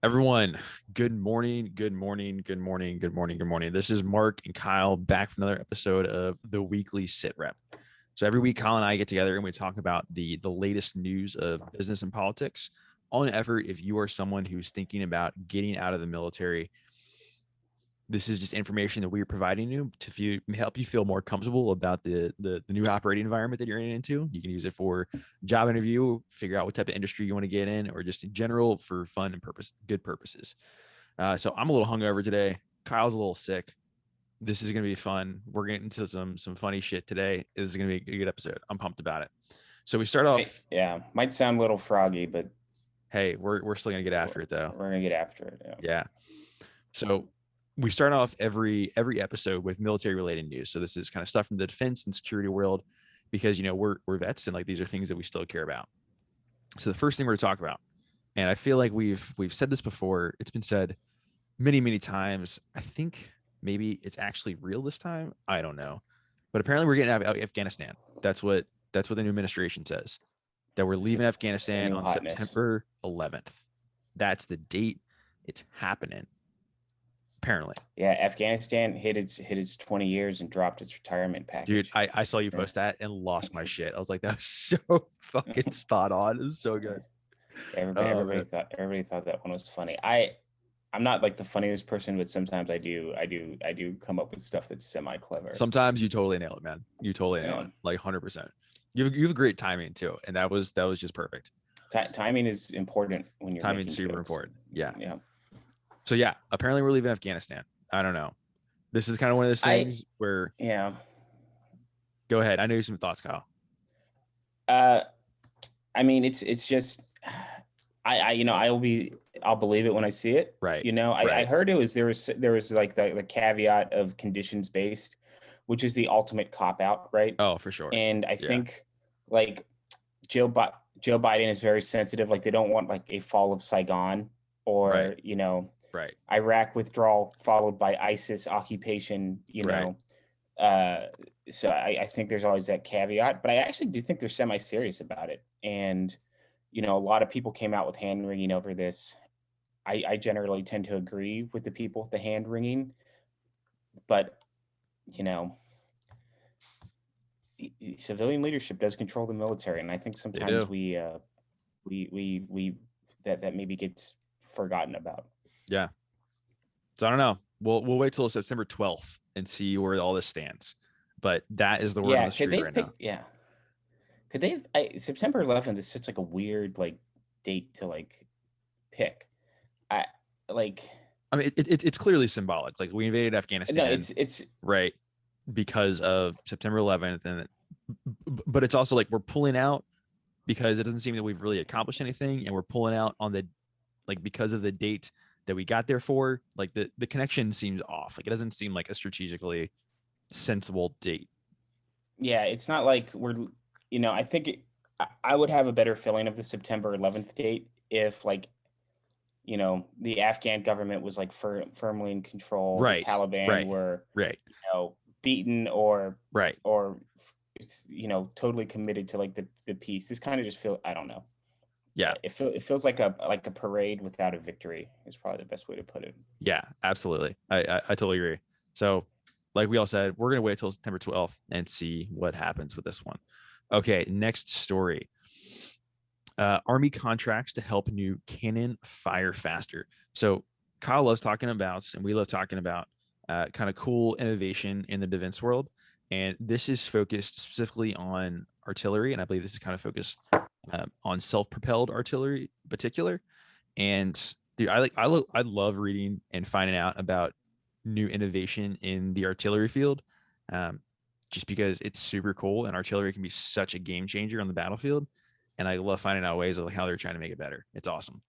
Everyone, good morning, good morning, good morning, good morning, good morning. This is Mark and Kyle back for another episode of the Weekly SITREP. So every week, Kyle and I get together and we talk about the latest news of business and politics. All in effort, if you are someone who's thinking about getting out of the military, this is just information that we're providing you to help you feel more comfortable about the new operating environment that you're into. You can use it for job interview, figure out what type of industry you want to get in, or just in general for fun and good purposes. So I'm a little hungover today. Kyle's a little sick. This is going to be fun. We're getting into some funny shit today. This is going to be a good episode. I'm pumped about it. So we start off. Yeah, might sound a little froggy, but hey, we're still going to get after it though. We're going to get after it. Yeah. So we start off every episode with military related news. So this is kind of stuff from the defense and security world because, you know, we're vets and like these are things that we still care about. So the first thing we're going to talk about, and I feel like we've said this before, it's been said many, many times. I think maybe it's actually real this time. I don't know. But apparently we're getting out of Afghanistan. That's what the new administration says, that we're leaving Afghanistan on September 11th. That's the date. It's happening. Apparently. Yeah, Afghanistan hit its 20 years and dropped its retirement package. Dude, I saw you post that and lost my shit. I was like, that was so fucking spot on. It was so good. Everybody thought that one was funny. I'm not like the funniest person, but sometimes I do come up with stuff that's semi clever. Sometimes you totally nail it, man. You totally nail it, like 100%. You have great timing too, and that was just perfect. Timing is important when you're timing super important. Yeah. Yeah. So yeah, apparently we're leaving Afghanistan. I don't know. This is kind of one of those things where. Yeah. Go ahead. I know you have some thoughts, Kyle. I mean, it's just, I'll believe it when I see it. Right. You know, I heard there was like the caveat of conditions based, which is the ultimate cop out, right? Oh, for sure. And I think like Joe Biden is very sensitive. Like they don't want like a fall of Saigon or, you know, Iraq withdrawal followed by ISIS occupation, you know. So I think there's always that caveat, but I actually do think they're semi-serious about it. And, you know, a lot of people came out with hand wringing over this. I generally tend to agree with the people with the hand wringing, but, you know, civilian leadership does control the military. And I think sometimes that maybe gets forgotten about. Yeah. So I don't know. We'll wait till September 12th and see where all this stands. But that is the word on the street right now. Yeah. Could they September 11th is such like a weird like date to like pick. I mean it's clearly symbolic. Like we invaded Afghanistan. No, it's right because of September 11th, but it's also like we're pulling out because it doesn't seem that we've really accomplished anything, and we're pulling out on the because of the date that we got there for. Like the connection seems off. Like it doesn't seem like a strategically sensible date. Yeah, it's not like we're, you know, I think I would have a better feeling of the September 11th date if like, you know, the Afghan government was like firmly in control. The Taliban were, you know, beaten or, you know, totally committed to like the peace. This kind of just I don't know. Yeah, it feels like a parade without a victory is probably the best way to put it. Yeah, absolutely. I totally agree. So like we all said, we're going to wait till September 12th and see what happens with this one. Okay, next story. Army contracts to help new cannon fire faster. So Kyle loves talking about, and we love talking about kind of cool innovation in the defense world. And this is focused specifically on artillery. And I believe this is kind of focused on self-propelled artillery in particular. And dude, I love reading and finding out about new innovation in the artillery field, just because it's super cool and artillery can be such a game changer on the battlefield. And I love finding out ways of how they're trying to make it better. It's awesome.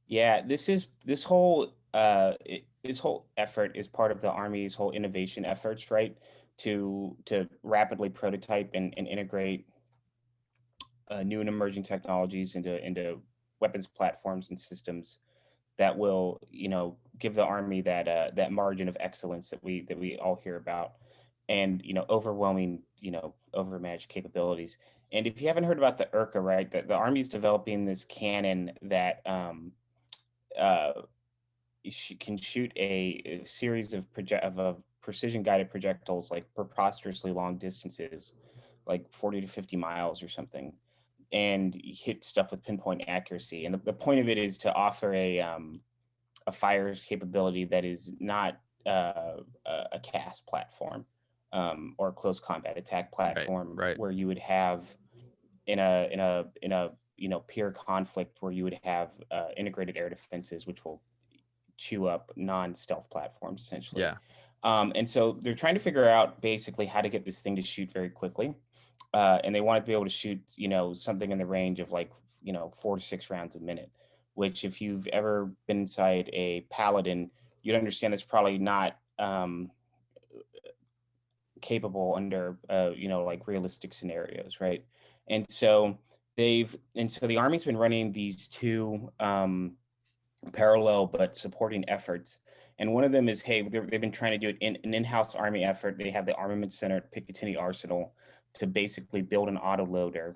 Yeah, this whole effort is part of the Army's whole innovation efforts, right? To rapidly prototype and integrate new and emerging technologies into weapons platforms and systems that will, you know, give the Army that margin of excellence that we all hear about, and, you know, overwhelming, you know, overmatched capabilities. And if you haven't heard about the Urka, right, the Army's developing this cannon that can shoot a series of precision guided projectiles like preposterously long distances, like 40 to 50 miles or something, and hit stuff with pinpoint accuracy. And the point of it is to offer a fire capability that is not a CAS platform, or a close combat attack platform, where you would have in a peer conflict, where you would have integrated air defenses, which will chew up non-stealth platforms essentially. Yeah. And so they're trying to figure out basically how to get this thing to shoot very quickly. And they want it to be able to shoot, something in the range of like, 4 to 6 rounds a minute, which if you've ever been inside a Paladin, you'd understand that's probably not capable under, like realistic scenarios. Right. And so the Army's been running these two parallel but supporting efforts. And one of them is, hey, they've been trying to do it in an in-house Army effort. They have the Armament Center at Picatinny Arsenal to basically build an autoloader.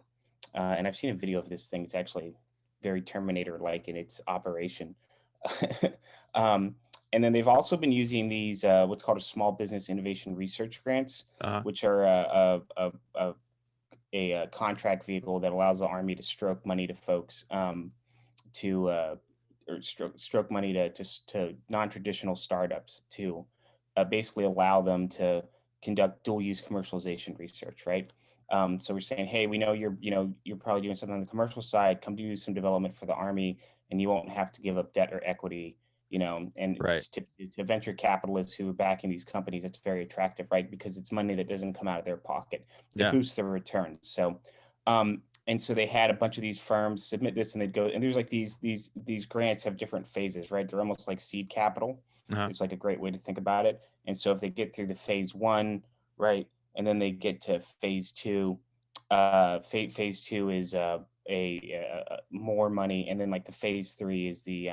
And I've seen a video of this thing. It's actually very Terminator-like in its operation. And then they've also been using these what's called a Small Business Innovation Research grants, which are a contract vehicle that allows the Army to stroke money to folks or stroke money to non-traditional startups to basically allow them to conduct dual use commercialization research, right? So we're saying, hey, we know you're probably doing something on the commercial side. Come do some development for the Army, and you won't have to give up debt or equity, and to venture capitalists who are backing these companies, it's very attractive, right? Because it's money that doesn't come out of their pocket. It boosts their returns. So and so they had a bunch of these firms submit this, and they'd go, and there's like these grants have different phases, right? They're almost like seed capital. It's like a great way to think about it. And so if they get through the phase 1, right, and then they get to phase 2, phase 2 is more money, and then like the phase 3 is the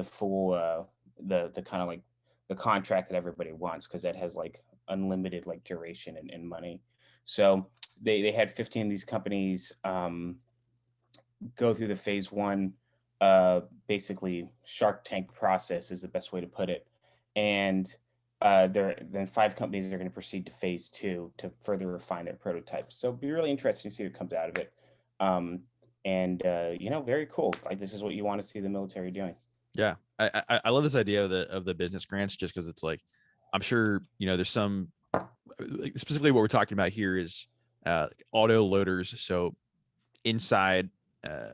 full the kind of like the contract that everybody wants, because that has like unlimited like duration and money. So they had 15 of these companies go through the phase 1, basically Shark Tank process is the best way to put it. And then 5 companies are going to proceed to phase 2 to further refine their prototypes. So it'll be really interesting to see what comes out of it. Very cool. Like, this is what you want to see the military doing. Yeah. I love this idea of the business grants, just because it's like, I'm sure, there's some, specifically what we're talking about here is auto loaders. So inside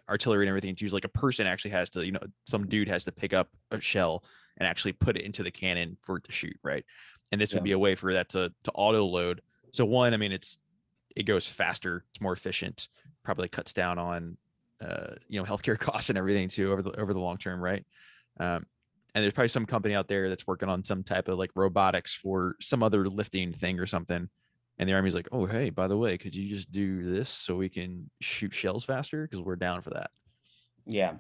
artillery and everything, it's usually like a person actually has to, some dude has to pick up a shell and actually put it into the cannon for it to shoot, right? And this would be a way for that to auto load. So one, I mean, it goes faster, it's more efficient, probably cuts down on healthcare costs and everything too over the long term, right? And there's probably some company out there that's working on some type of like robotics for some other lifting thing or something. And the Army's like, oh, hey, by the way, could you just do this so we can shoot shells faster? Because we're down for that. Yeah.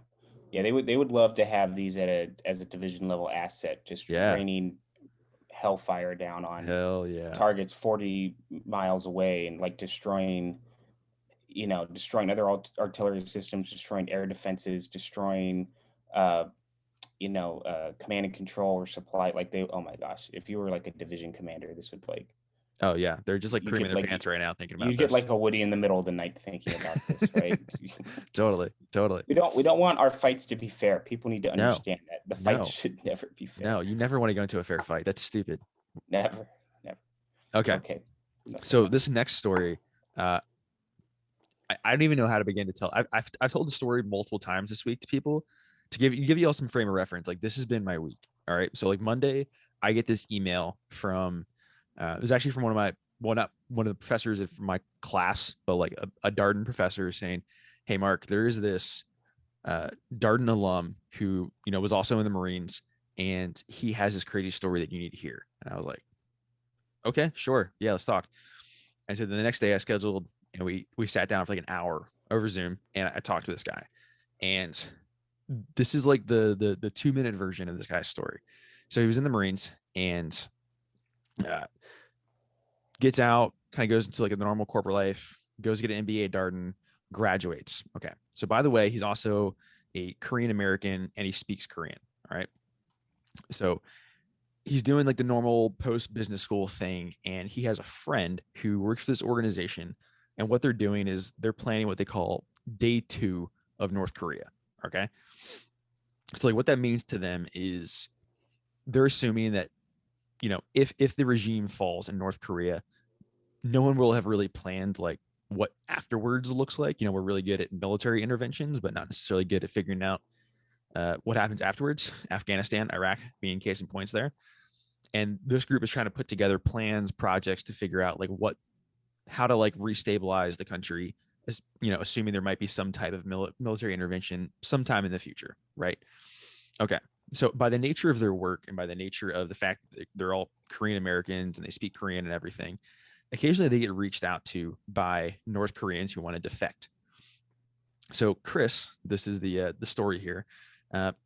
Yeah, they would love to have these as a division level asset, just raining hellfire down on targets 40 miles away, and like destroying other artillery systems, destroying air defenses, destroying command and control or supply. Like oh my gosh, if you were like a division commander, this would like, oh yeah, they're just like creaming their pants right now thinking about this. You get like a Woody in the middle of the night thinking about this, right? Totally. We don't want our fights to be fair. People need to understand that the fight should never be fair. No, you never want to go into a fair fight. That's stupid. Never. Okay. So this next story, I don't even know how to begin to tell. I've told the story multiple times this week to people to give you all some frame of reference. Like, this has been my week. All right. So like Monday, I get this email from, it was actually from one of the professors from my class, but like a Darden professor saying, hey, Mark, there is this Darden alum who, was also in the Marines, and he has this crazy story that you need to hear. And I was like, okay, sure. Yeah, let's talk. And so the next day I scheduled, we sat down for like an hour over Zoom, and I talked to this guy. And this is like the 2-minute version of this guy's story. So he was in the Marines and gets out, kind of goes into like a normal corporate life, goes to get an MBA at Darden, graduates. Okay. So by the way, he's also a Korean American, and he speaks Korean. All right. So he's doing like the normal post business school thing, and he has a friend who works for this organization. And what they're doing is they're planning what they call day 2 of North Korea. Okay. So like what that means to them is they're assuming that, if the regime falls in North Korea, no one will have really planned like what afterwards looks like. We're really good at military interventions, but not necessarily good at figuring out what happens afterwards. Afghanistan, Iraq being case in points there. And this group is trying to put together plans, projects to figure out like how to like restabilize the country, as assuming there might be some type of military intervention sometime in the future, right? Okay. So by the nature of their work and by the nature of the fact that they're all Korean Americans and they speak Korean and everything, occasionally they get reached out to by North Koreans who want to defect. So Chris, this is the story here.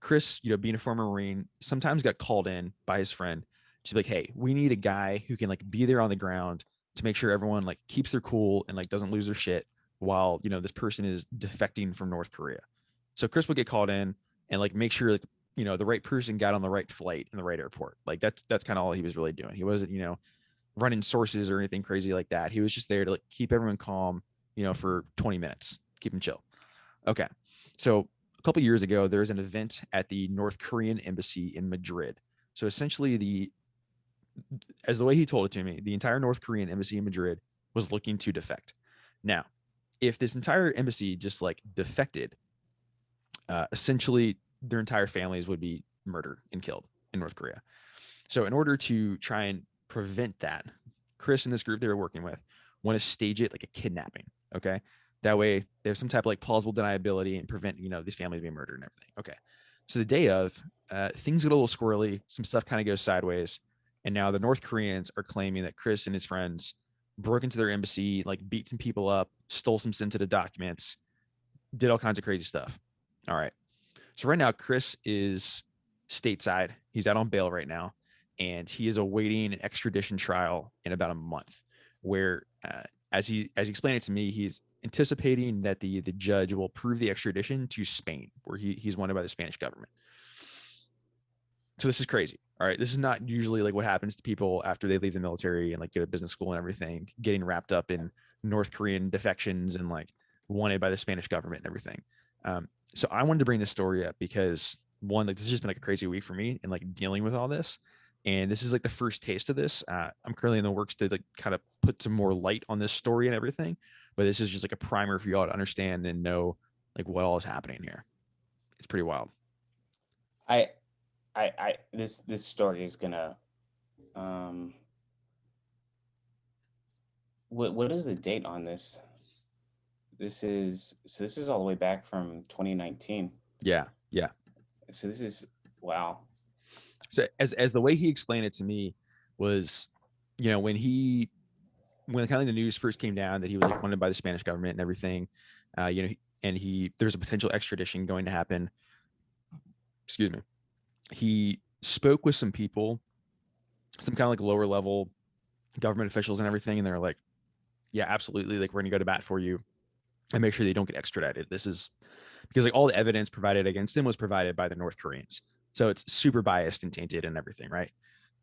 Chris, being a former Marine, sometimes got called in by his friend to be like, hey, we need a guy who can like be there on the ground to make sure everyone like keeps their cool and like doesn't lose their shit while this person is defecting from North Korea. So Chris would get called in and like make sure like the right person got on the right flight in the right airport. Like that's kind of all he was really doing. He wasn't running sources or anything crazy like that. He was just there to like keep everyone calm, for 20 minutes, keep them chill. Okay. So a couple years ago, there was an event at the North Korean embassy in Madrid. So essentially as the way he told it to me, the entire North Korean embassy in Madrid was looking to defect. Now, if this entire embassy just like defected, essentially their entire families would be murdered and killed in North Korea. So in order to try and prevent that, Chris and this group they were working with want to stage it like a kidnapping. Okay. That way they have some type of like plausible deniability and prevent, these families being murdered and everything. Okay. So the day of, things get a little squirrely. Some stuff kind of goes sideways. And now the North Koreans are claiming that Chris and his friends broke into their embassy, like beat some people up, stole some sensitive documents, did all kinds of crazy stuff. All right. So right now, Chris is stateside. He's out on bail right now, and he is awaiting an extradition trial in about a month. Where, as he explained it to me, he's anticipating that the judge will approve the extradition to Spain, where he's wanted by the Spanish government. So this is crazy. All right, this is not usually like what happens to people after they leave the military and like go to business school and everything, getting wrapped up in North Korean defections and like wanted by the Spanish government and everything. So I wanted to bring this story up because one, like this has just been like a crazy week for me and like dealing with all this. And this is like the first taste of this. I'm currently in the works to like kind of put some more light on this story and everything. But this is just like a primer for y'all to understand and know like what all is happening here. It's pretty wild. This story is gonna what is the date on this? This is all the way back from 2019. Yeah. So this is wow. So as the way he explained it to me was, when kind of the news first came down that he was like wanted by the Spanish government and everything, and there's a potential extradition going to happen. Excuse me. He spoke with some people, some kind of like lower level government officials and everything, and they're like, yeah, absolutely, like we're gonna go to bat for you and make sure they don't get extradited. This is because like all the evidence provided against him was provided by the North Koreans, so it's super biased and tainted and everything, right?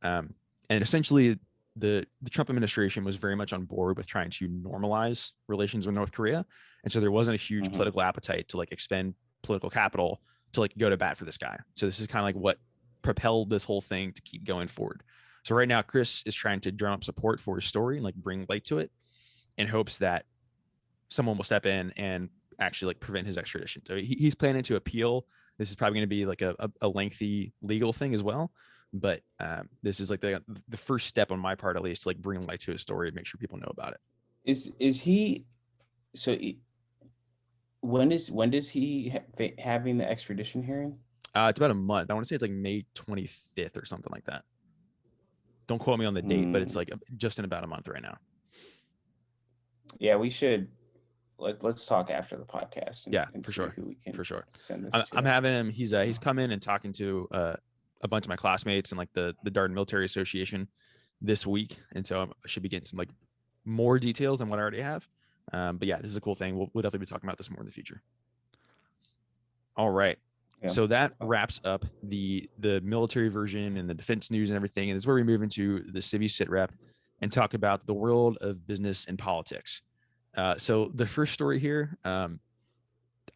And essentially the Trump administration was very much on board with trying to normalize relations with North Korea, and so there wasn't a huge political appetite to like expend political capital to like go to bat for this guy. So this is kind of like what propelled this whole thing to keep going forward. So right now, Chris is trying to drum up support for his story and like bring light to it, in hopes that someone will step in and actually like prevent his extradition. So he's planning to appeal. This is probably going to be like a lengthy legal thing as well. But this is like the first step on my part, at least, to like bring light to his story and make sure people know about it. Is he? So when does he having the extradition hearing? It's about a month. I want to say it's like May 25th or something like that. Don't quote me on the date, but it's like just in about a month right now. Yeah, we should. Let's talk after the podcast. And for sure. Who we can for sure. Send this. I'm having him. He's come in and talking to a bunch of my classmates and like the Darden Military Association this week, and so I should be getting some like more details than what I already have. But yeah, this is a cool thing. We'll definitely be talking about this more in the future. All right. So that wraps up the military version and the defense news and everything. And this is where we move into the Civvy SITREP and talk about the world of business and politics. So the first story here, I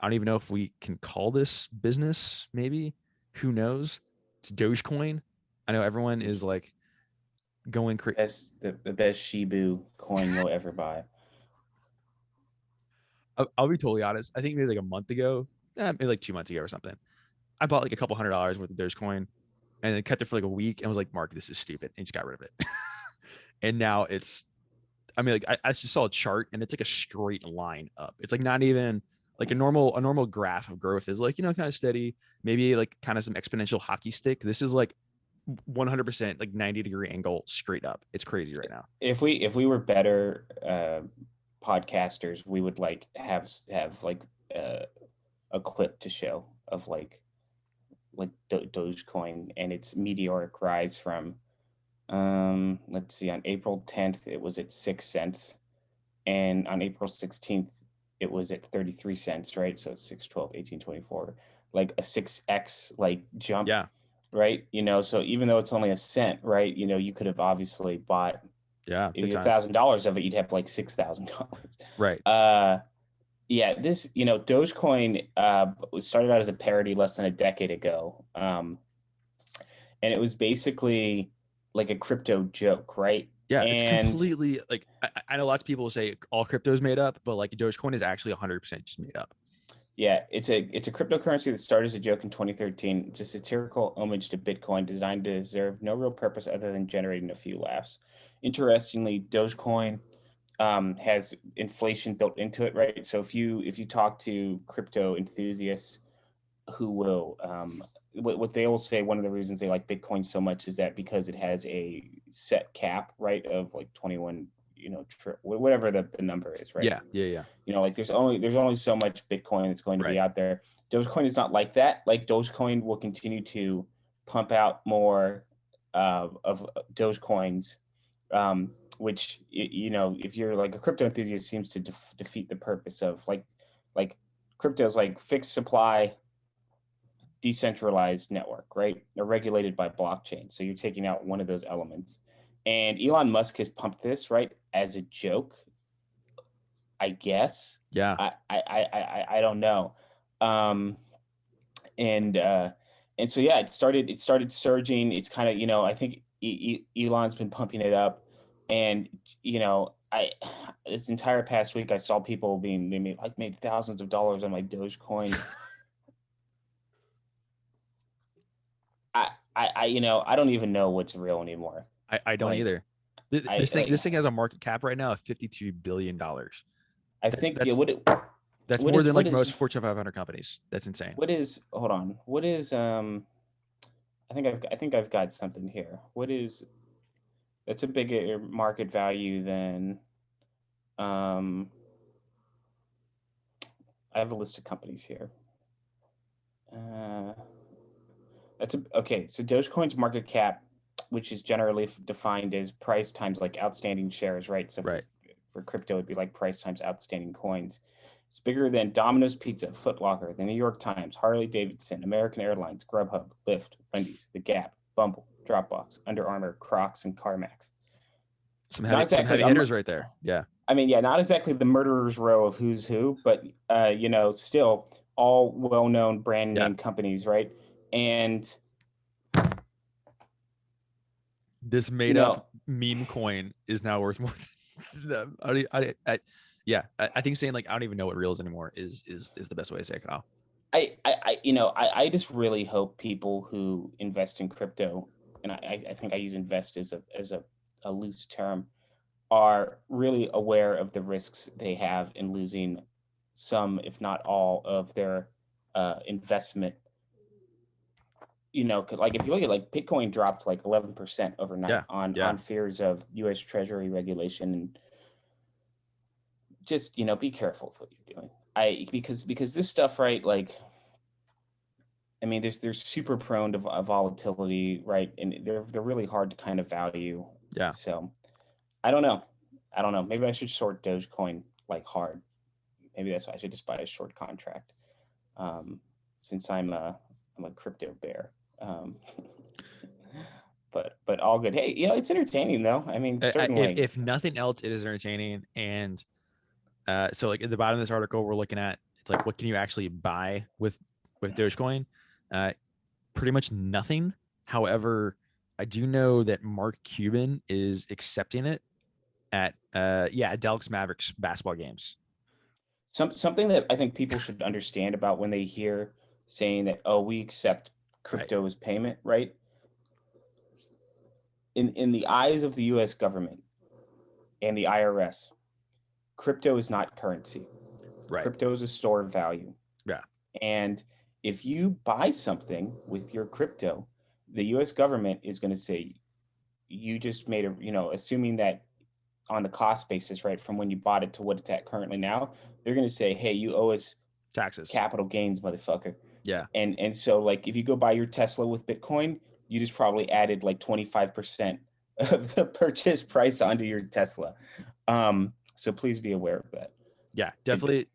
don't even know if we can call this business, maybe. Who knows? It's Dogecoin. I know everyone is like going crazy. The best Shibu coin you'll ever buy. I'll be totally honest. I think maybe like a month ago, maybe like 2 months ago or something, I bought like a couple $100 worth of Dogecoin and then kept it for like a week and was like, Mark, this is stupid, and just got rid of it. And now it's, I mean, like I just saw a chart and it's like a straight line up. It's like not even like a normal graph of growth is like, kind of steady, maybe like kind of some exponential hockey stick. This is like 100% like 90-degree angle straight up. It's crazy right now. If we were better podcasters, we would like have like a clip to show of like Dogecoin and its meteoric rise from let's see, on April 10th it was at 6 cents, and on April 16th it was at 33 cents, right? So 6, 12, 18, 24, like a 6x like jump. Yeah. Right. So even though it's only a cent, right, you could have obviously bought, if you had $1,000 of it, you'd have like $6,000. Right. Yeah, this, Dogecoin started out as a parody less than a decade ago. And it was basically like a crypto joke, right? Yeah, it's completely like, I know lots of people say all crypto is made up, but like Dogecoin is actually 100% just made up. Yeah, it's a cryptocurrency that started as a joke in 2013. It's a satirical homage to Bitcoin designed to serve no real purpose other than generating a few laughs. Interestingly, Dogecoin has inflation built into it, right? So if you talk to crypto enthusiasts who will, what they will say, one of the reasons they like Bitcoin so much is that because it has a set cap, right, of like 21, whatever the number is, right? Yeah. Like there's only so much Bitcoin that's going to be out there. Dogecoin is not like that. Like Dogecoin will continue to pump out more of Dogecoins, which, if you're like a crypto enthusiast, seems to defeat the purpose of like crypto is like fixed supply, decentralized network, right? They're regulated by blockchain. So you're taking out one of those elements. And Elon Musk has pumped this, right, as a joke, I guess. Yeah. I don't know. And so yeah, it started surging. It's kind of, I think Elon's been pumping it up, and this entire past week I saw people they made thousands of dollars on my Dogecoin. I don't even know what's real anymore. I don't either. This thing has a market cap right now of $52 billion. I think that's more than like most Fortune 500 companies. That's insane. Hold on. What is I think I've got something here. That's a bigger market value than I have a list of companies here. Okay, so Dogecoin's market cap, which is generally defined as price times like outstanding shares, right? So for crypto, it'd be like price times outstanding coins. It's bigger than Domino's Pizza, Foot Locker, the New York Times, Harley Davidson, American Airlines, Grubhub, Lyft, Wendy's, The Gap, Bumble, Dropbox, Under Armour, Crocs, and CarMax. Some heavy hitters right there. Yeah. I mean, yeah, not exactly the murderer's row of who's who, but still all well-known brand name companies, right? And this made up meme coin is now worth more than I think saying like I don't even know what real is anymore is the best way to say it, Kyle. I just really hope people who invest in crypto, and I think I use invest as a loose term, are really aware of the risks they have in losing some, if not all, of their investment. Like if you look at like Bitcoin dropped like 11% overnight on fears of U.S. Treasury regulation, and just be careful with what you're doing. Because this stuff, right? Like, I mean, they're super prone to volatility, right? And they're really hard to kind of value. Yeah. So I don't know. Maybe I should short Dogecoin like hard. Maybe that's why I should just buy a short contract. Since I'm I'm a crypto bear. But all good. Hey, it's entertaining though. I mean, certainly. If nothing else, it is entertaining. And so like at the bottom of this article, we're looking at, it's like, what can you actually buy with Dogecoin? Pretty much nothing. However, I do know that Mark Cuban is accepting it at Dallas Mavericks basketball games. Something that I think people should understand about when they hear saying that, oh, we accept crypto as payment, right? In the eyes of the US government and the IRS, crypto is not currency. Right. Crypto is a store of value. Yeah. And if you buy something with your crypto, the US government is going to say, you just made assuming that on the cost basis, right, from when you bought it to what it's at currently now, they're going to say, hey, you owe us taxes, capital gains, motherfucker. Yeah. And so like if you go buy your Tesla with Bitcoin, you just probably added like 25% of the purchase price onto your Tesla. So please be aware of that. Yeah, definitely.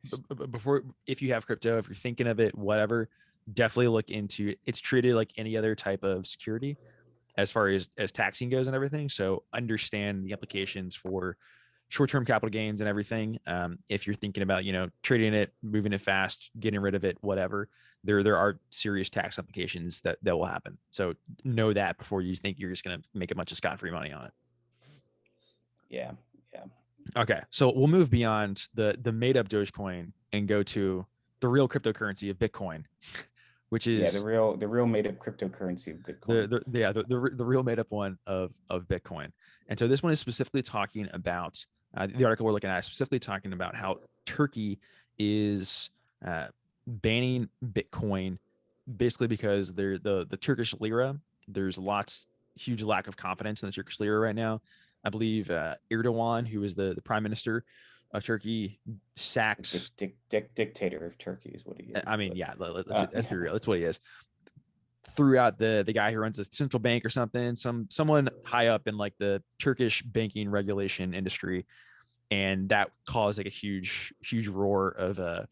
Before, if you have crypto, if you're thinking of it, whatever, definitely look into it. It's treated like any other type of security as far as taxing goes and everything. So understand the implications for short-term capital gains and everything. If you're thinking about, trading it, moving it fast, getting rid of it, whatever, there are serious tax implications that will happen. So know that before you think you're just going to make a bunch of scot-free money on it. Yeah. Okay, so we'll move beyond the made-up Dogecoin and go to the real cryptocurrency of Bitcoin, which is the real made-up cryptocurrency of Bitcoin. The real made-up one of Bitcoin. And so this one is specifically talking about the article we're looking at is specifically talking about how Turkey is banning Bitcoin, basically because the Turkish lira. There's huge lack of confidence in the Turkish lira right now. I believe Erdogan, who is the prime minister of Turkey, sacked dictator of Turkey is what he is. I mean, let's be real. That's what he is. Threw out the guy who runs the central bank or something, someone high up in like the Turkish banking regulation industry, and that caused like a huge roar of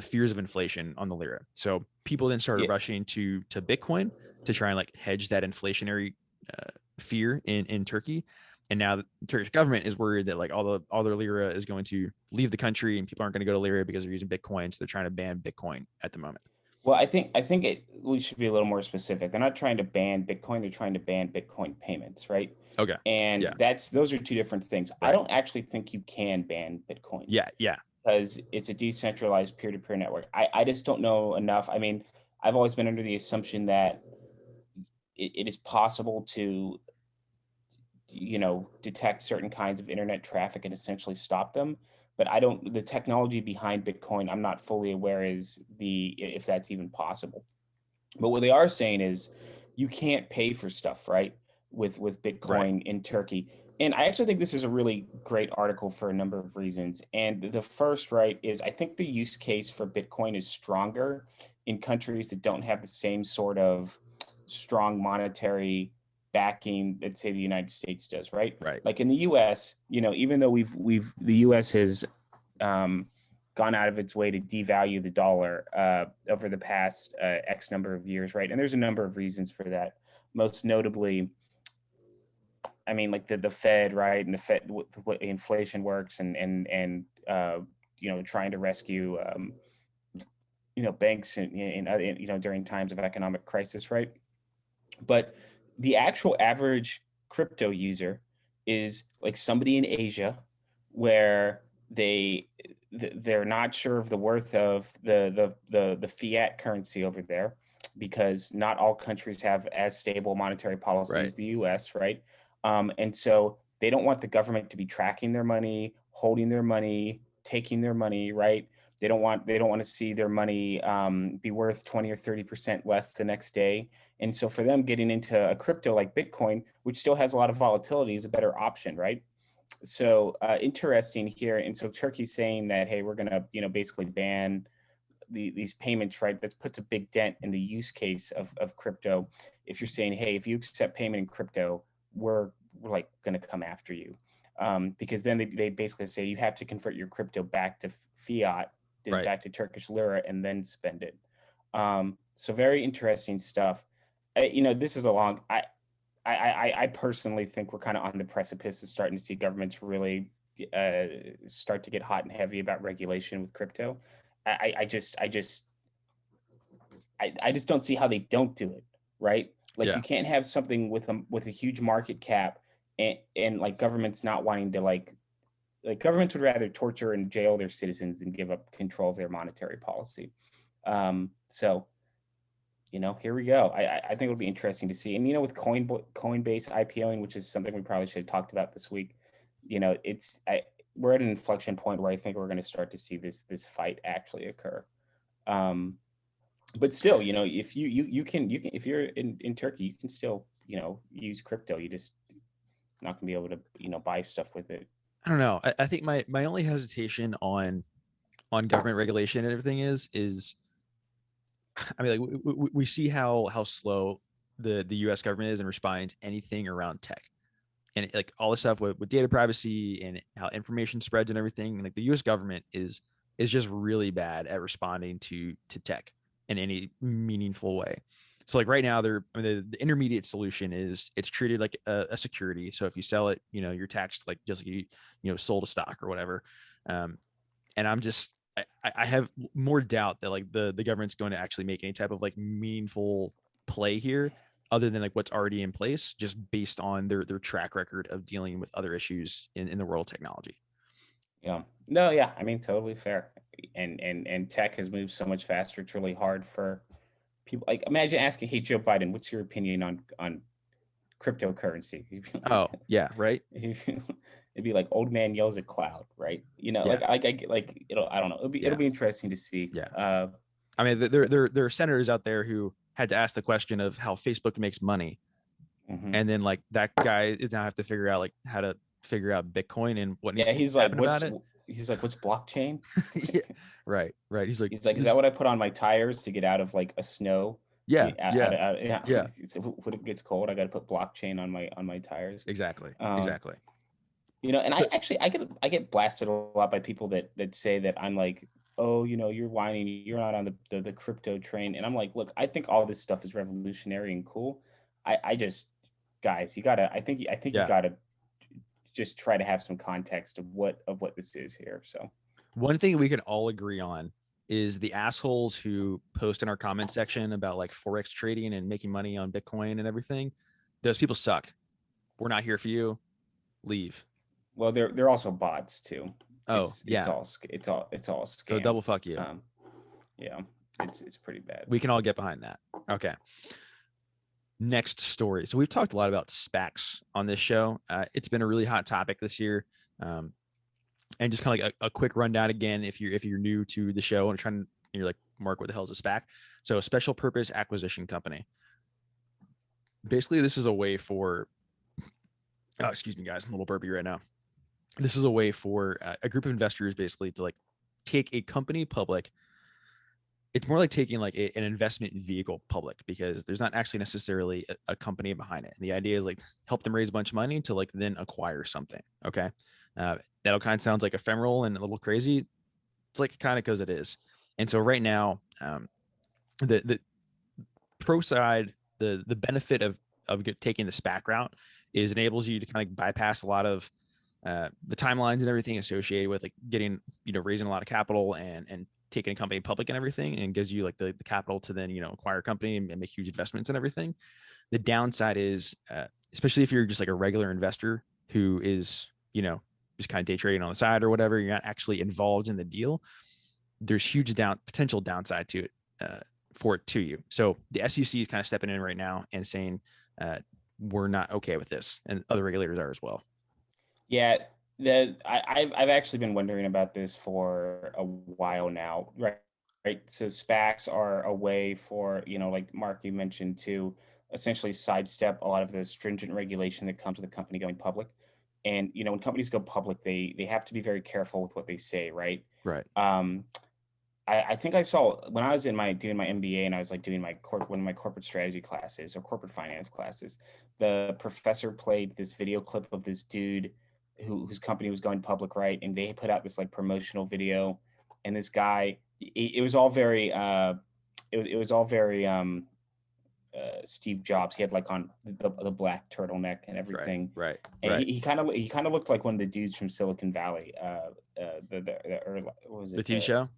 fears of inflation on the lira. So people then started rushing to Bitcoin to try and like hedge that inflationary fear in Turkey. And now the Turkish government is worried that like all their lira is going to leave the country and people aren't going to go to lira because they're using Bitcoin. So they're trying to ban Bitcoin at the moment. Well, I think we should be a little more specific. They're not trying to ban Bitcoin. They're trying to ban Bitcoin payments, right? Okay. And those are two different things. Right. I don't actually think you can ban Bitcoin. Yeah. Because it's a decentralized peer-to-peer network. I just don't know enough. I mean, I've always been under the assumption that it is possible to detect certain kinds of internet traffic and essentially stop them. But the technology behind Bitcoin, I'm not fully aware if that's even possible. But what they are saying is you can't pay for stuff, right? With Bitcoin in Turkey. And I actually think this is a really great article for a number of reasons. And the first, right, is I think the use case for Bitcoin is stronger in countries that don't have the same sort of strong monetary backing that say the United States does, right? Like in the US, even though the US has gone out of its way to devalue the dollar over the past X number of years, right? And there's a number of reasons for that. Most notably, I mean, like the Fed, right? And the Fed, what inflation works and trying to rescue banks and during times of economic crisis, right? But the actual average crypto user is like somebody in Asia where they're not sure of the worth of the fiat currency over there, because not all countries have as stable monetary policy as the US, right? And so they don't want the government to be tracking their money, holding their money, taking their money, right? They don't want to see their money be worth 20 or 30% less the next day. And so for them, getting into a crypto like Bitcoin, which still has a lot of volatility, is a better option, right? So interesting here. And so Turkey's saying that, hey, we're going to, basically ban these payments, right? That puts a big dent in the use case of crypto. If you're saying, hey, if you accept payment in crypto, we're like going to come after you. Because then they basically say you have to convert your crypto back to fiat, back to Turkish lira, and then spend it. So very interesting stuff. This is a long. I personally think we're kind of on the precipice of starting to see governments really start to get hot and heavy about regulation with crypto. I just don't see how they don't do it, right? Like you can't have something with a huge market cap and like governments not wanting to like governments would rather torture and jail their citizens than give up control of their monetary policy. So here we go. I think it'll be interesting to see. And with Coinbase IPOing, which is something we probably should have talked about this week, we're at an inflection point where I think we're going to start to see this fight actually occur. But still, if you can if you're in Turkey, you can still use crypto. You just not gonna be able to buy stuff with it. I don't know. I think my only hesitation on government regulation and everything is I mean, like we see how slow the U.S. government is in responding to anything around tech, and like all the stuff with data privacy and how information spreads and everything. And like the U.S. government is just really bad at responding to tech in any meaningful way. So like right now, the intermediate solution is it's treated like a security. So if you sell it, you're taxed like just like you sold a stock or whatever. And I have more doubt that like the government's going to actually make any type of like meaningful play here other than like what's already in place, just based on their track record of dealing with other issues in the world of technology. Yeah. No, yeah. I mean, totally fair. And tech has moved so much faster. It's really hard for people. Like imagine asking, hey, Joe Biden, what's your opinion on cryptocurrency? Oh, yeah, right. It'd be like old man yells at cloud, right? Yeah. I don't know. It'll be interesting to see. Yeah. I mean, there are senators out there who had to ask the question of how Facebook makes money, and then like that guy is now have to figure out like how to figure out Bitcoin and what needs to happen about it. He's like, what's blockchain? Yeah. Right. He's like, is that what I put on my tires to get out of like a snow? Yeah. When it gets cold, I got to put blockchain on my tires. Exactly. And I get blasted a lot by people that say that I'm like, oh, you're whining, you're not on the crypto train. And I'm like, look, I think all this stuff is revolutionary and cool. I just, guys, you think you gotta just try to have some context of what this is here. So one thing we can all agree on is the assholes who post in our comment section about like Forex trading and making money on Bitcoin and everything. Those people suck. We're not here for you. Leave. Well, they're also bots too. Oh, it's all scam. So double fuck you. Yeah, it's pretty bad. We can all get behind that. Okay. Next story. So we've talked a lot about SPACs on this show. It's been a really hot topic this year. And just kind of like a quick rundown again, if you're new to the show and you're like, Mark, what the hell is a SPAC? So a special purpose acquisition company. Basically, this is a way for, excuse me, guys, I'm a little burpy right now. This is a way for a group of investors basically to like take a company public. It's more like taking like an investment vehicle public because there's not actually necessarily a company behind it. And the idea is like help them raise a bunch of money to like then acquire something. Okay. That'll kind of sounds like ephemeral and a little crazy. It's like kind of because it is. And so right now, the pro side, the benefit of taking the SPAC route is enables you to kind of bypass a lot of the timelines and everything associated with like getting, raising a lot of capital and taking a company public and everything, and gives you like the capital to then, acquire a company and make huge investments and everything. The downside is, especially if you're just like a regular investor who is, just kind of day trading on the side or whatever, you're not actually involved in the deal. There's huge potential downside to it, for it to you. So the SEC is kind of stepping in right now and saying, we're not okay with this, and other regulators are as well. Yeah, I've actually been wondering about this for a while now, right? Right. So SPACs are a way for, like Mark, you mentioned, to essentially sidestep a lot of the stringent regulation that comes with a company going public. And, when companies go public, they have to be very careful with what they say, right? Right. I think I saw when I was doing my MBA and I was like doing one of my corporate strategy classes or corporate finance classes, the professor played this video clip of this dude whose company was going public, right? And they put out this like promotional video, and this guy, it was all very it was all very Steve Jobs. He had like on the black turtleneck and everything. Right. And he kind of looked like one of the dudes from Silicon Valley. What was it? The TV show.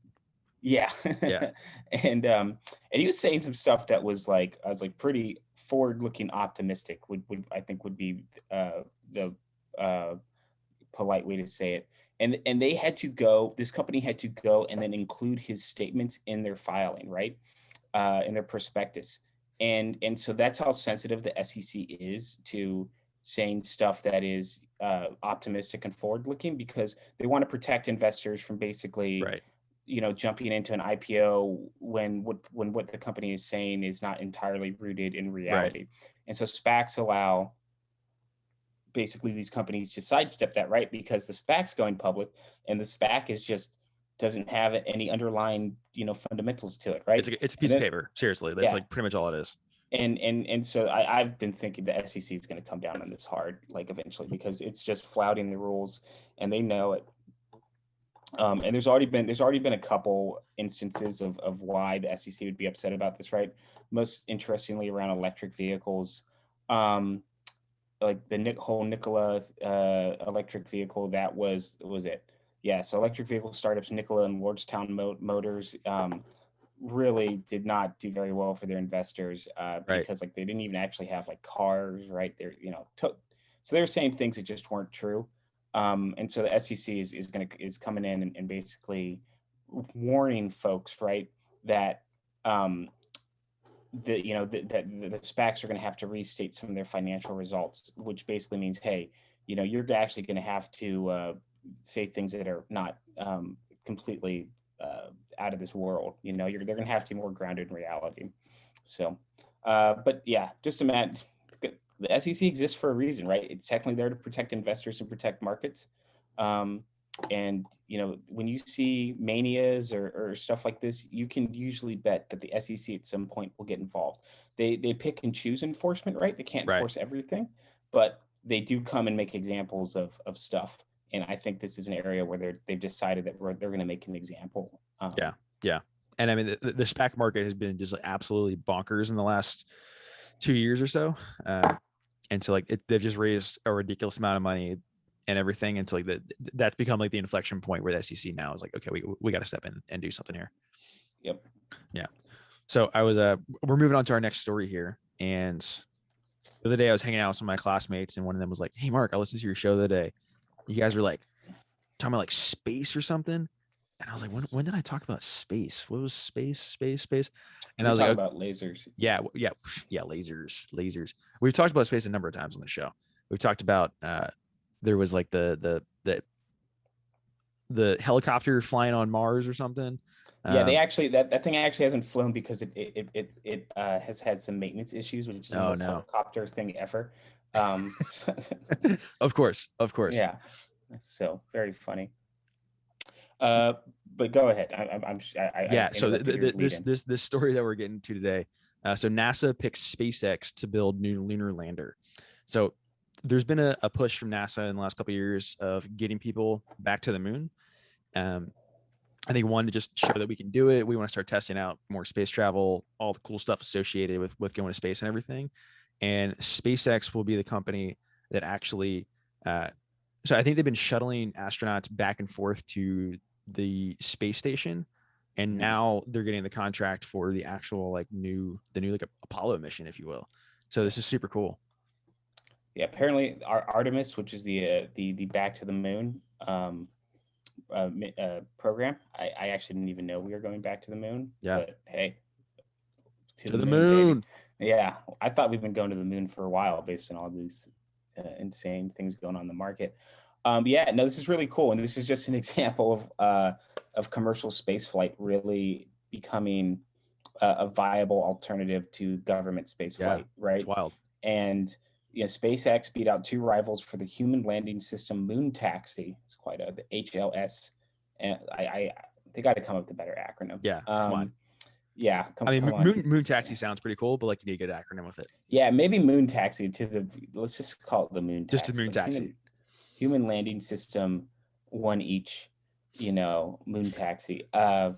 Yeah. Yeah. And he was saying some stuff that was like, I was like pretty forward looking optimistic would I think would be the polite way to say it. And they had to go, this company had to go and then include his statements in their filing, right? In their prospectus. And so that's how sensitive the SEC is to saying stuff that is optimistic and forward looking, because they want to protect investors from basically jumping into an IPO when what the company is saying is not entirely rooted in reality. And so SPACs allow basically these companies to sidestep that, right? Because the SPAC's going public and the SPAC is just doesn't have any underlying, fundamentals to it, right? It's a piece of paper. Seriously, that's like pretty much all it is. And so I've been thinking the SEC is going to come down on this hard, like eventually, because it's just flouting the rules and they know it. And there's already been a couple instances of why the SEC would be upset about this, right? Most interestingly, around electric vehicles, like the whole Nikola electric vehicle that was it? Yeah, so electric vehicle startups Nikola and Lordstown Motors really did not do very well for their investors because like they didn't even actually have like cars, right? They're so they were saying things that just weren't true. And so the SEC is coming in and basically warning folks, right, that the SPACs are going to have to restate some of their financial results, which basically means, hey, you're actually going to have to say things that are not completely out of this world. They're going to have to be more grounded in reality. So, but yeah, just imagine the SEC exists for a reason, right? It's technically there to protect investors and protect markets. And when you see manias or stuff like this, you can usually bet that the SEC at some point will get involved. They pick and choose enforcement, right? They can't enforce everything, but they do come and make examples of stuff. And I think this is an area where they've decided that they're going to make an example. Yeah. And I mean, the SPAC market has been just like absolutely bonkers in the last 2 years or so. And so like they've just raised a ridiculous amount of money and everything. And so like that's become like the inflection point where the SEC now is like, okay, we got to step in and do something here. Yep. Yeah. So we're moving on to our next story here. And the other day I was hanging out with some of my classmates and one of them was like, hey, Mark, I listened to your show the other day. You guys were like talking about like space or something. And I was like, when did I talk about space? What was space? And I was like, about lasers. Yeah. Lasers. We've talked about space a number of times on the show. We've talked about there was like the helicopter flying on Mars or something. Yeah, they actually that thing actually hasn't flown because it has had some maintenance issues, which is the most helicopter thing ever. Of course. Yeah. So very funny. But go ahead. So this story that we're getting to today. So NASA picks SpaceX to build new lunar lander. So there's been a push from NASA in the last couple of years of getting people back to the moon. I think one, to just show that we can do it. We want to start testing out more space travel, all the cool stuff associated with going to space and everything. And SpaceX will be the company that actually, so I think they've been shuttling astronauts back and forth to the space station. And now they're getting the contract for the actual the new Apollo mission, if you will. So this is super cool. Yeah, apparently our Artemis, which is the back to the moon program. I actually didn't even know we were going back to the moon. Yeah. But hey, to the moon. Yeah, I thought we've been going to the moon for a while based on all these insane things going on in the market. Yeah, no, this is really cool, and this is just an example of commercial spaceflight really becoming a viable alternative to government spaceflight, right? It's wild. And SpaceX beat out two rivals for the Human Landing System Moon Taxi. It's quite the HLS, and they got to come up with a better acronym. Yeah, come on. Yeah, moon taxi sounds pretty cool, but like you need a good acronym with it. Yeah, maybe moon taxi let's just call it the moon taxi. Just the moon taxi. Human Landing System, one each, moon taxi. I'm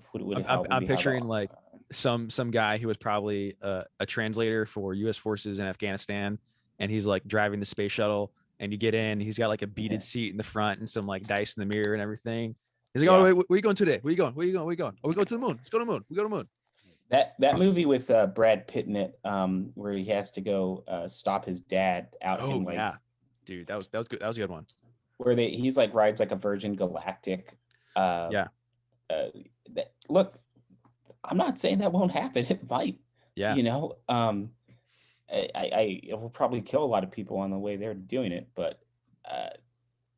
picturing like some guy who was probably a translator for U.S. forces in Afghanistan, and he's like driving the space shuttle. And you get in, he's got like a beaded seat in the front and some like dice in the mirror and everything. He's like, "Oh, wait, where are you going today? Where you going? Where you going? Where you going? Oh, we go to the moon. Let's go to the moon. We go to the moon." That movie with Brad Pitt in it, where he has to go stop his dad out in like, yeah, dude, that was good. That was a good one. Where he's like rides like a Virgin Galactic. Look, I'm not saying that won't happen. It might. Yeah. It will probably kill a lot of people on the way there doing it, but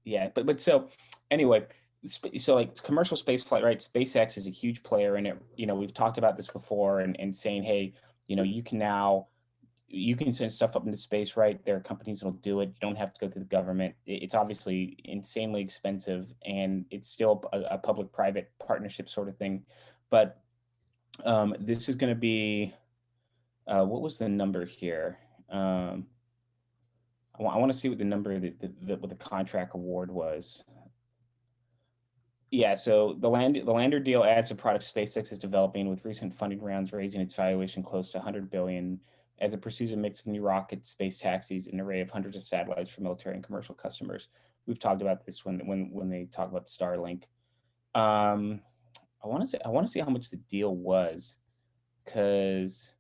but so anyway, so like commercial space flight, right? SpaceX is a huge player in it. We've talked about this before and saying, hey, you can send stuff up into space, right? There are companies that'll do it. You don't have to go through the government. It's obviously insanely expensive, and it's still a public-private partnership sort of thing. But this is going to be, what was the number here? I want to see what the number what the contract award was. Yeah, so the lander deal adds to product SpaceX is developing, with recent funding rounds raising its valuation close to $100 billion, as it pursues a mix of new rockets, space taxis, and an array of hundreds of satellites for military and commercial customers. We've talked about this when they talk about Starlink. I want to see how much the deal was, because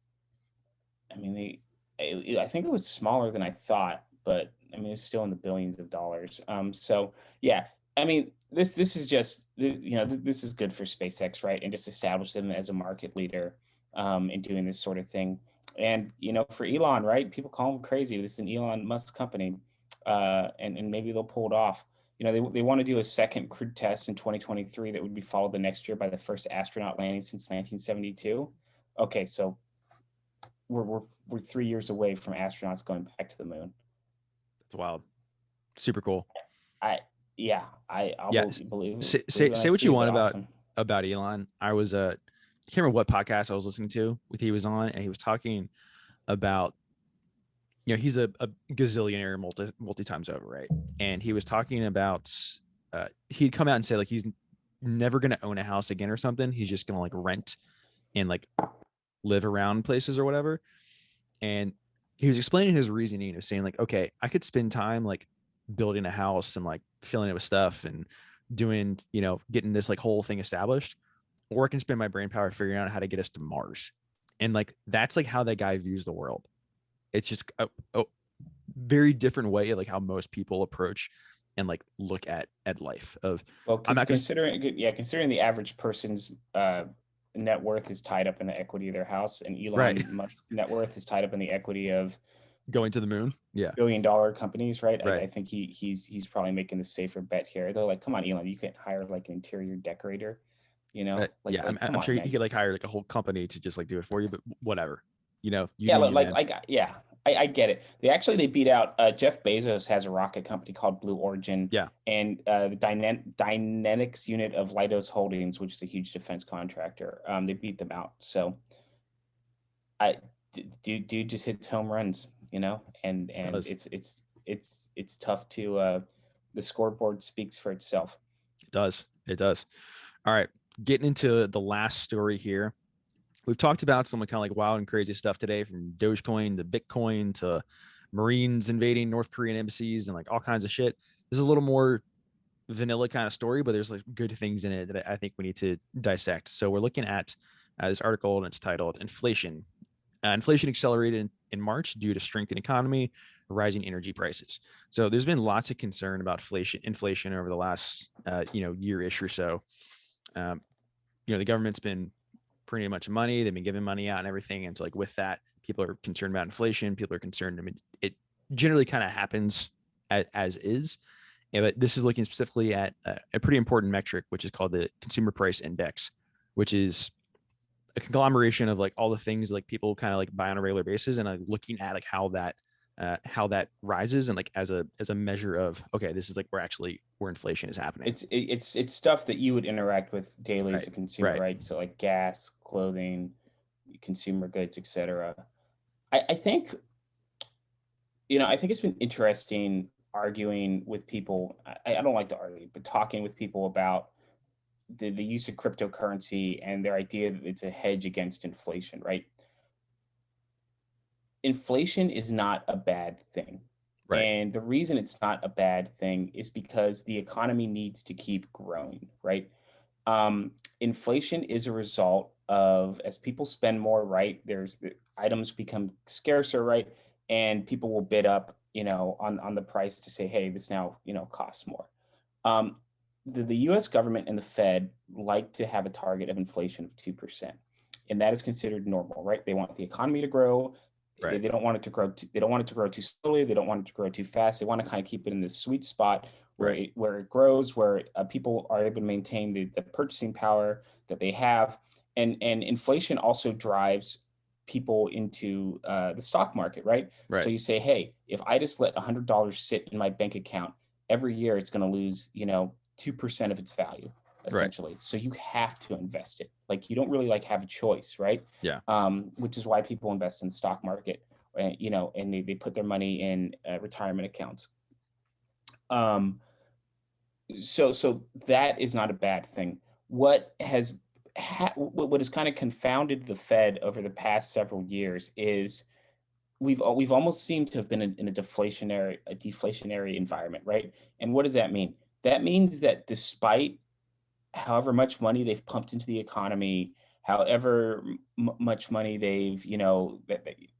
I mean I think it was smaller than I thought, but I mean it's still in the billions of dollars. So yeah, I mean this is just this is good for SpaceX, right? And just establish them as a market leader in doing this sort of thing. And for Elon, right? People call him crazy. This is an Elon Musk company, and maybe they'll pull it off. They want to do a second crewed test in 2023 that would be followed the next year by the first astronaut landing since 1972. Okay, so we're 3 years away from astronauts going back to the moon. That's wild. Super cool. I'll believe. Say what you want about Elon. I was I can't remember what podcast I was listening to he was on, and he was talking about, he's a gazillionaire multi times over, right? And he was talking about he'd come out and say like he's never going to own a house again or something. He's just going to like rent and like live around places or whatever. And he was explaining his reasoning of saying like, okay, I could spend time like building a house and like filling it with stuff and doing, getting this like whole thing established, or I can spend my brain power figuring out how to get us to Mars. And like, that's like how that guy views the world. It's just a very different way of like how most people approach and like look at life. I'm not considering the average person's net worth is tied up in the equity of their house, and Elon Musk's net worth is tied up in the equity of going to the moon. Yeah, billion-dollar companies, right? I think he's probably making the safer bet here. They're like, come on, Elon, you can't hire like an interior decorator, I'm sure you could like hire like a whole company to just like do it for you, but whatever, I get it. They beat out Jeff Bezos has a rocket company called Blue Origin. Yeah. And the Dynetics unit of Leidos Holdings, which is a huge defense contractor, they beat them out. So dude just hits home runs, and it's tough to the scoreboard speaks for itself. It does. All right. Getting into the last story here. We've talked about some kind of like wild and crazy stuff today, from Dogecoin to Bitcoin to Marines invading North Korean embassies and like all kinds of shit. This is a little more vanilla kind of story, but there's like good things in it that I think we need to dissect. So we're looking at this article, and it's titled "Inflation." Inflation accelerated in March due to strength in economy, rising energy prices. So there's been lots of concern about inflation over the last year-ish or so. The government's been printing a bunch of money. They've been giving money out and everything. And so like with that, people are concerned about inflation. People are concerned. I mean, it generally kind of happens as is. But this is looking specifically at a pretty important metric, which is called the Consumer Price Index, which is a conglomeration of like all the things like people kind of like buy on a regular basis, and like looking at like how that rises, and like as a measure of, okay, this is like where inflation is happening. It's stuff that you would interact with daily as a consumer, right? So like gas, clothing, consumer goods, etc. I think it's been interesting arguing with people. I don't like to argue, but talking with people about the use of cryptocurrency and their idea that it's a hedge against inflation, right? Inflation is not a bad thing. Right. And the reason it's not a bad thing is because the economy needs to keep growing, right? Inflation is a result of, as people spend more, right? There's the items become scarcer, right? And people will bid up, on the price to say, hey, this now, costs more. Um, the US government and the Fed like to have a target of inflation of 2%. And that is considered normal, right? They want the economy to grow. Right. They don't want it to grow. They don't want it to grow too slowly. They don't want it to grow too fast. They want to kind of keep it in this sweet spot where it grows, where people are able to maintain the purchasing power that they have, and inflation also drives people into the stock market, right? So you say, hey, if I just let $100 sit in my bank account every year, it's going to lose 2% of its value, essentially. So you have to invest it. Like, you don't really have a choice, right? Yeah. Which is why people invest in the stock market, and they put their money in retirement accounts. So that is not a bad thing. What has kind of confounded the Fed over the past several years is we've almost seemed to have been in a deflationary environment, right? And what does that mean? That means that despite however much money they've pumped into the economy, however much money they've,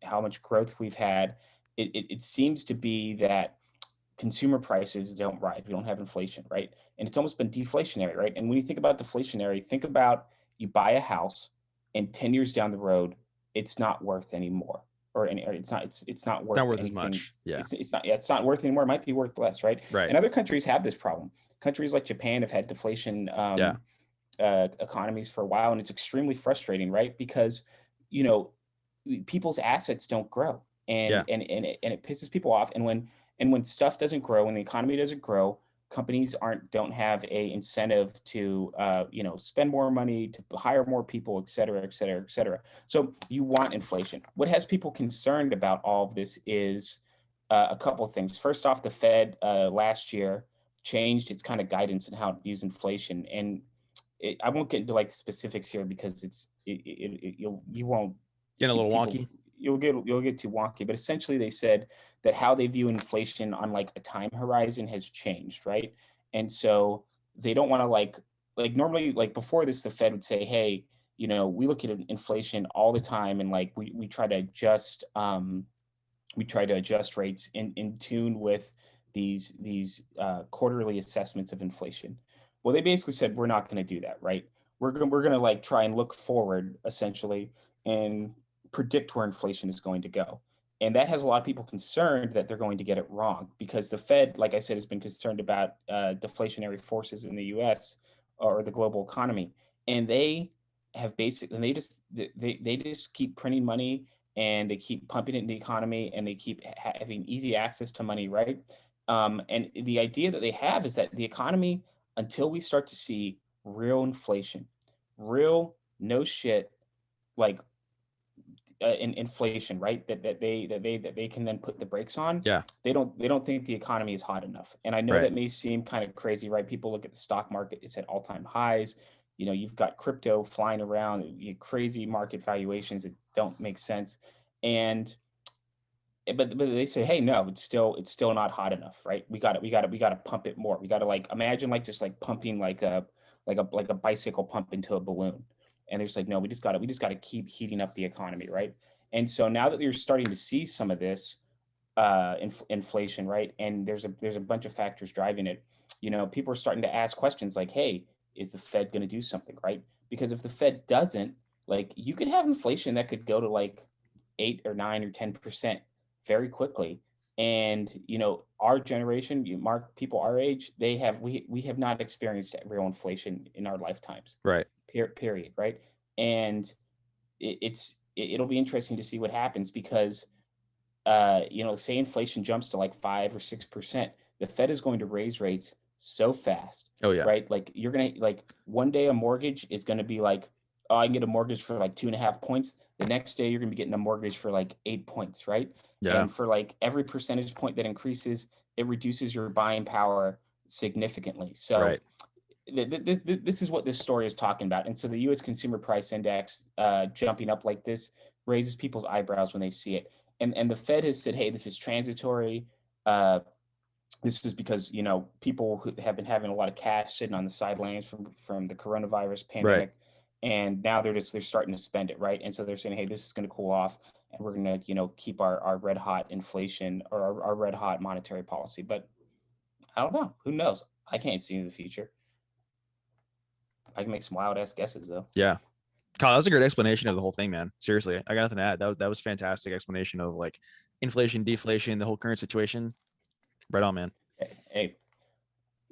how much growth we've had, it seems to be that consumer prices don't rise. We don't have inflation, right? And it's almost been deflationary, right? And when you think about deflationary, think about you buy a house and 10 years down the road, it's not worth anymore. Or it's not worth it's not worth anything. as much. Yeah. It's not worth anymore. It might be worth less, right? Right. And other countries have this problem. Countries like Japan have had deflation economies for a while, and it's extremely frustrating, right? Because people's assets don't grow, and it pisses people off. And when stuff doesn't grow, when the economy doesn't grow, companies don't have a incentive to spend more money, to hire more people, et cetera, et cetera, et cetera. So you want inflation. What has people concerned about all of this is a couple of things. First off, the Fed last year changed its kind of guidance and how it views inflation. And I won't get into specifics here because you won't get a little wonky. You'll get too wonky. But essentially, they said that how they view inflation on a time horizon has changed, right? And so they don't want to normally before this, the Fed would say, hey, we look at inflation all the time, and we try to adjust rates in tune with these quarterly assessments of inflation. Well, they basically said, we're not going to do that, right? We're going to try and look forward, essentially, and predict where inflation is going to go. And that has a lot of people concerned that they're going to get it wrong, because the Fed, like I said, has been concerned about deflationary forces in the US or the global economy. And they have they just keep printing money, and they keep pumping it in the economy, and they keep having easy access to money, right? And the idea that they have is that the economy, until we start to see real inflation, real no shit, inflation, right? That they can then put the brakes on. Yeah. They don't think the economy is hot enough. And I know that may seem kind of crazy, right? People look at the stock market; it's at all-time highs. You've got crypto flying around, crazy market valuations that don't make sense, but they say, hey, no, it's still not hot enough, right? We got to pump it more. We got to imagine just pumping a bicycle pump into a balloon. And they're no, we just got to keep heating up the economy, right? And so now that you're starting to see some of this inflation, right, and there's a bunch of factors driving it, people are starting to ask questions like, hey, is the Fed going to do something, right? Because if the Fed doesn't, you could have inflation that could go to 8 or 9 or 10% very quickly. And our generation, Mark, people our age, we have not experienced real inflation in our lifetimes, right? Period, right? And it'll be interesting to see what happens, because say inflation jumps to 5 or 6%, the Fed is going to raise rates so fast. Oh yeah, right? You're gonna one day a mortgage is going to be oh, I can get a mortgage for 2.5 points. The next day you're going to be getting a mortgage for 8 points, right? Yeah. And for every percentage point that increases, it reduces your buying power significantly. So this is what this story is talking about. And so the U.S. Consumer Price Index jumping up like this raises people's eyebrows when they see it. And the Fed has said, hey, this is transitory. This is because, you know, people who have been having a lot of cash sitting on the sidelines from the coronavirus pandemic. Right. And now they're starting to spend it, right? And so they're saying, hey, this is going to cool off, and we're going to, you know, keep our red hot inflation, or our red hot monetary policy. But I don't know. Who knows? I can't see in the future. I can make some wild ass guesses though. Yeah. Kyle, that was a great explanation of the whole thing, man. Seriously, I got nothing to add. That was fantastic explanation of like inflation, deflation, the whole current situation. Right on, man. Hey,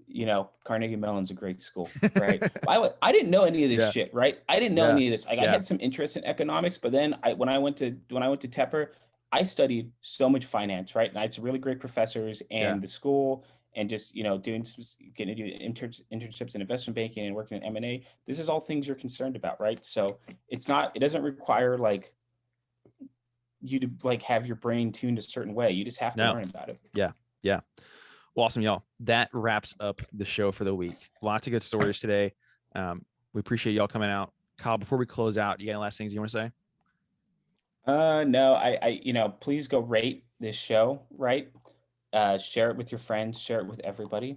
you know, Carnegie Mellon's a great school, right? I didn't know any of this shit, right? I didn't know any of this. Like, I had some interest in economics, but then when I went to Tepper, I studied so much finance, right? And I had some really great professors, and the school, and just, you know, getting to do internships in investment banking and working in M&A. This is all things you're concerned about, right? So it doesn't require like you to like have your brain tuned a certain way. You just have to learn about it. Yeah. Yeah. Well, awesome, y'all. That wraps up the show for the week. Lots of good stories today. We appreciate y'all coming out. Kyle, before we close out, you got any last things you want to say? No, I you know, please go rate this show, right? Share it with your friends, share it with everybody.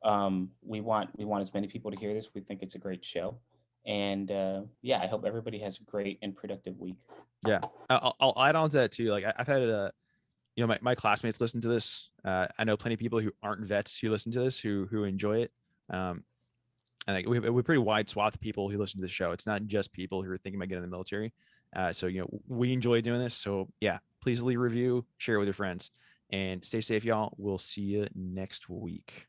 We want as many people to hear this. We think it's a great show. And yeah, I hope everybody has a great and productive week. Yeah. I'll add on to that too. Like I've had you know, my classmates listen to this. I know plenty of people who aren't vets who listen to this, who enjoy it. And like we have a pretty wide swath of people who listen to the show. It's not just people who are thinking about getting in the military. So, you know, we enjoy doing this. So yeah, please leave a review, share it with your friends, and stay safe, y'all. We'll see you next week.